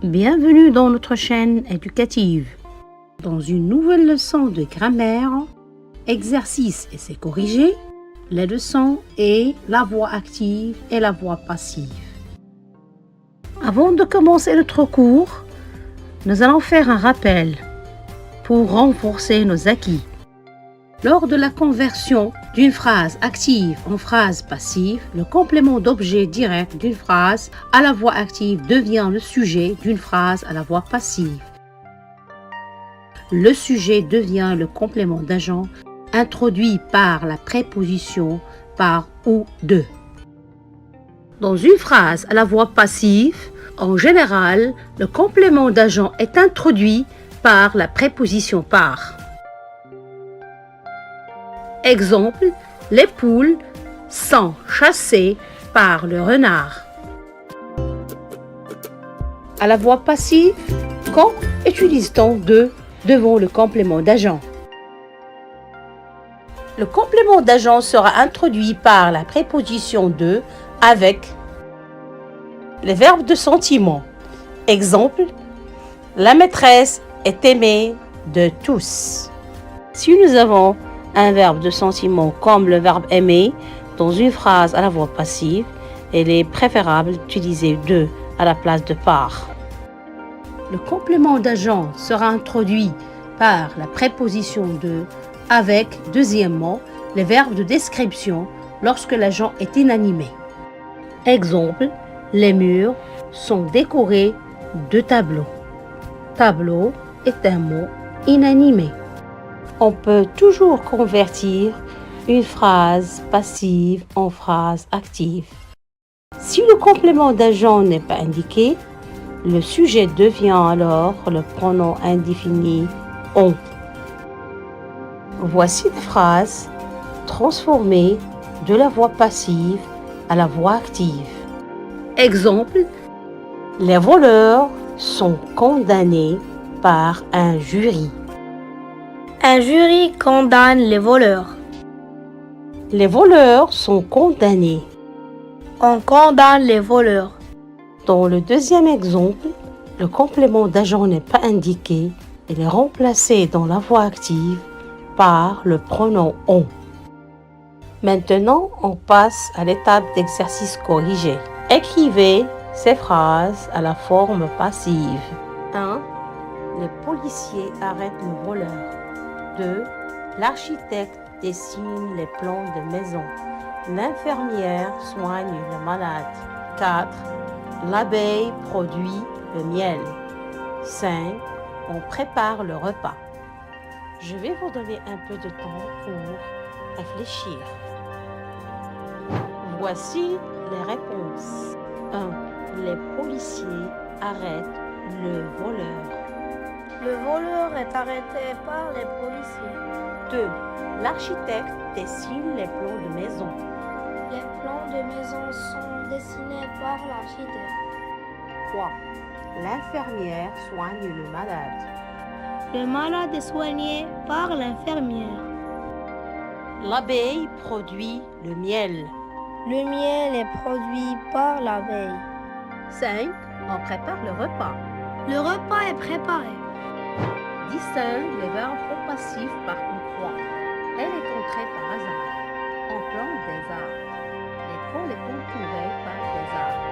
Bienvenue dans notre chaîne éducative. Dans une nouvelle leçon de grammaire, exercice et c'est corrigé, les leçons et la voix active et la voix passive. Avant de commencer notre cours, nous allons faire un rappel pour renforcer nos acquis. Lors de la conversion d'une phrase active en phrase passive, le complément d'objet direct d'une phrase à la voix active devient le sujet d'une phrase à la voix passive. Le sujet devient le complément d'agent introduit par la préposition par ou de. Dans une phrase à la voix passive, en général, le complément d'agent est introduit par la préposition par. Exemple, les poules sont chassées par le renard. À la voix passive, quand utilise-t-on de devant le complément d'agent? Le complément d'agent sera introduit par la préposition de avec les verbes de sentiment. Exemple, la maîtresse est aimée de tous. Si nous avons un verbe de sentiment comme le verbe aimer dans une phrase à la voix passive, il est préférable d'utiliser de à la place de par. Le complément d'agent sera introduit par la préposition de avec, deuxièmement, les verbes de description lorsque l'agent est inanimé. Exemple, les murs sont décorés de tableaux. Tableau est un mot inanimé. On peut toujours convertir une phrase passive en phrase active. Si le complément d'agent n'est pas indiqué, le sujet devient alors le pronom indéfini on. Voici des phrases transformées de la voix passive à la voix active. Exemple, les voleurs sont condamnés par un jury. Un jury condamne les voleurs. Les voleurs sont condamnés. On condamne les voleurs. Dans le deuxième exemple, le complément d'agent n'est pas indiqué. Il est remplacé dans la voix active par le pronom on. Maintenant, on passe à l'étape d'exercice corrigé. Écrivez ces phrases à la forme passive. 1. Le policier arrête le voleur. 2. L'architecte dessine les plans de maison. L'infirmière soigne le malade. 4. L'abeille produit le miel. 5. On prépare le repas. Je vais vous donner un peu de temps pour réfléchir. Voici les réponses. 1. Les policiers arrêtent le voleur. Le voleur est arrêté par les policiers. 2. L'architecte dessine les plans de maison. Les plans de maison sont dessinés par l'architecte. 3. L'infirmière soigne le malade. Le malade est soigné par l'infirmière. L'abeille produit le miel. Le miel est produit par l'abeille. 5. On prépare le repas. Le repas est préparé. Distingue les verbes au passif par une croix. Elle est entrée par hasard. On plante des arbres. L'école est entourée par des arbres.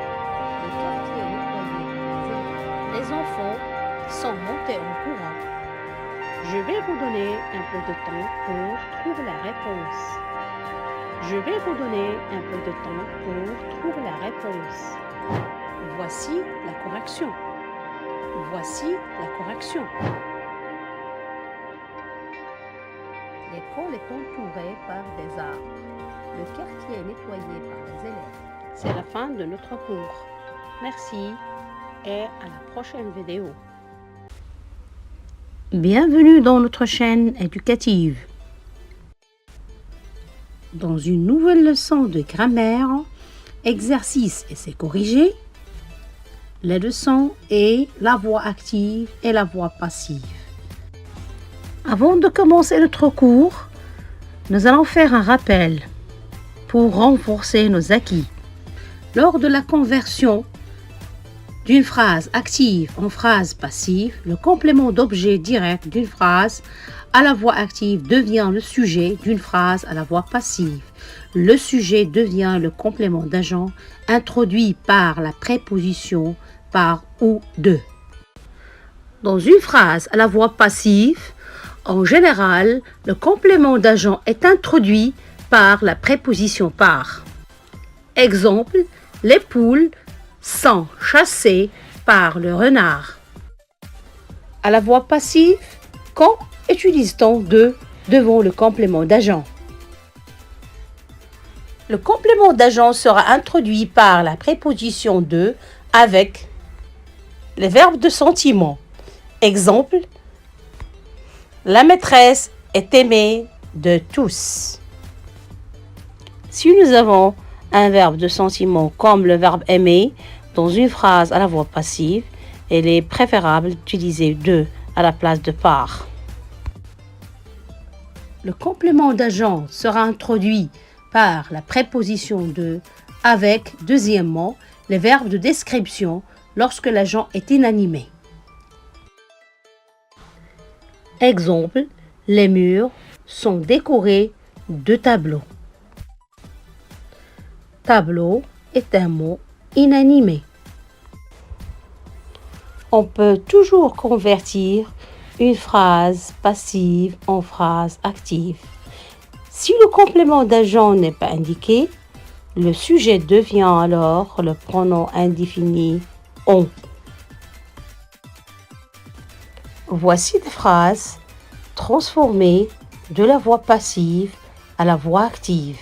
Le quartier est nettoyé par des élèves. Les enfants sont montés en courant. Je vais vous donner un peu de temps pour trouver la réponse. Je vais vous donner un peu de temps pour trouver la réponse. Voici la correction. Voici la correction. L'école est entourée par des arbres. Le quartier est nettoyé par des élèves. C'est la fin de notre cours. Merci et à la prochaine vidéo. Bienvenue dans notre chaîne éducative. Dans une nouvelle leçon de grammaire, exercice et c'est corrigé, les leçons et la voix active et la voix passive. Avant de commencer notre cours, nous allons faire un rappel pour renforcer nos acquis. Lors de la conversion d'une phrase active en phrase passive, le complément d'objet direct d'une phrase à la voix active devient le sujet d'une phrase à la voix passive. Le sujet devient le complément d'agent introduit par la préposition par ou de. Dans une phrase à la voix passive, en général, le complément d'agent est introduit par la préposition par. Exemple, les poules sont chassées par le renard. À la voix passive, quand utilise-t-on de devant le complément d'agent? Le complément d'agent sera introduit par la préposition de avec les verbes de sentiment. Exemple, la maîtresse est aimée de tous. Si nous avons un verbe de sentiment comme le verbe aimer dans une phrase à la voix passive, il est préférable d'utiliser de à la place de par. Le complément d'agent sera introduit par la préposition de avec, deuxièmement, les verbes de description lorsque l'agent est inanimé. Exemple, les murs sont décorés de tableaux. Tableau est un mot inanimé. On peut toujours convertir une phrase passive en phrase active. Si le complément d'agent n'est pas indiqué, le sujet devient alors le pronom indéfini on. Voici des phrases transformées de la voix passive à la voix active.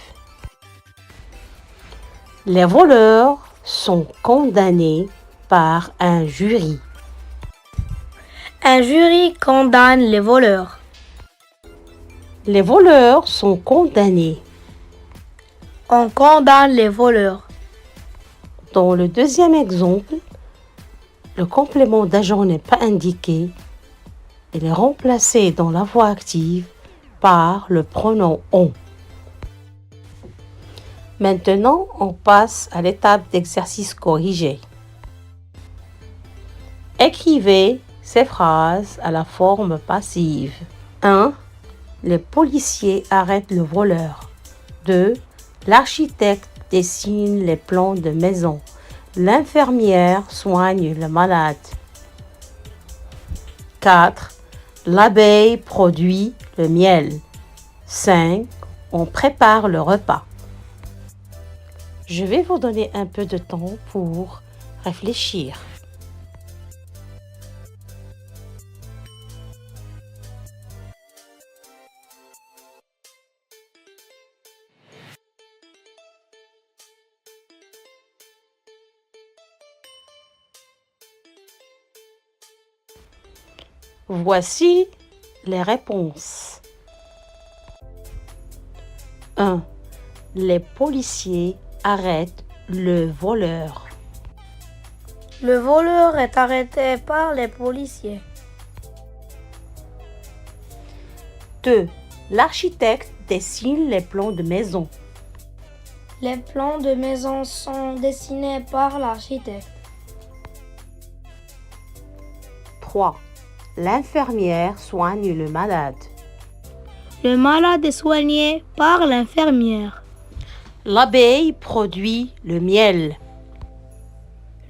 Les voleurs sont condamnés par un jury. Un jury condamne les voleurs. Les voleurs sont condamnés. On condamne les voleurs. Dans le deuxième exemple, le complément d'agent n'est pas indiqué. Il est remplacé dans la voix active par le pronom on. Maintenant, on passe à l'étape d'exercice corrigé. Écrivez ces phrases à la forme passive. 1. Les policiers arrêtent le voleur. 2. L'architecte dessine les plans de maison. L'infirmière soigne le malade. 4. L'abeille produit le miel. 5. On prépare le repas. Je vais vous donner un peu de temps pour réfléchir. Voici les réponses. 1. Les policiers arrêtent le voleur. Le voleur est arrêté par les policiers. 2. L'architecte dessine les plans de maison. Les plans de maison sont dessinés par l'architecte. 3. L'infirmière soigne le malade. Le malade est soigné par l'infirmière. L'abeille produit le miel.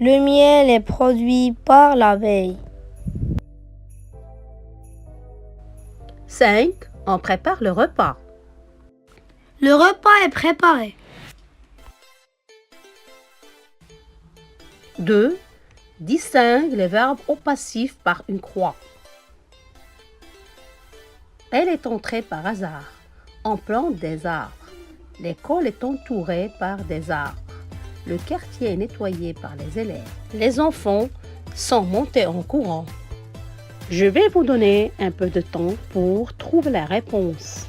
Le miel est produit par l'abeille. 5. On prépare le repas. Le repas est préparé. 2. Distingue les verbes au passif par une croix. Elle est entrée par hasard. On plante des arbres. L'école est entourée par des arbres. Le quartier est nettoyé par les élèves. Les enfants sont montés en courant. Je vais vous donner un peu de temps pour trouver la réponse.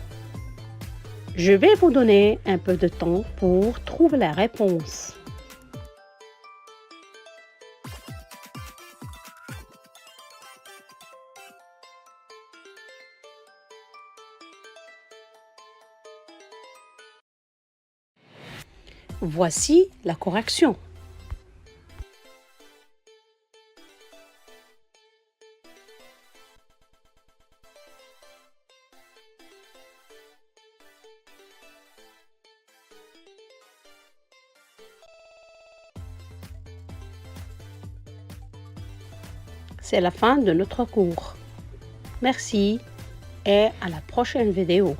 Je vais vous donner un peu de temps pour trouver la réponse. Voici la correction. C'est la fin de notre cours. Merci et à la prochaine vidéo.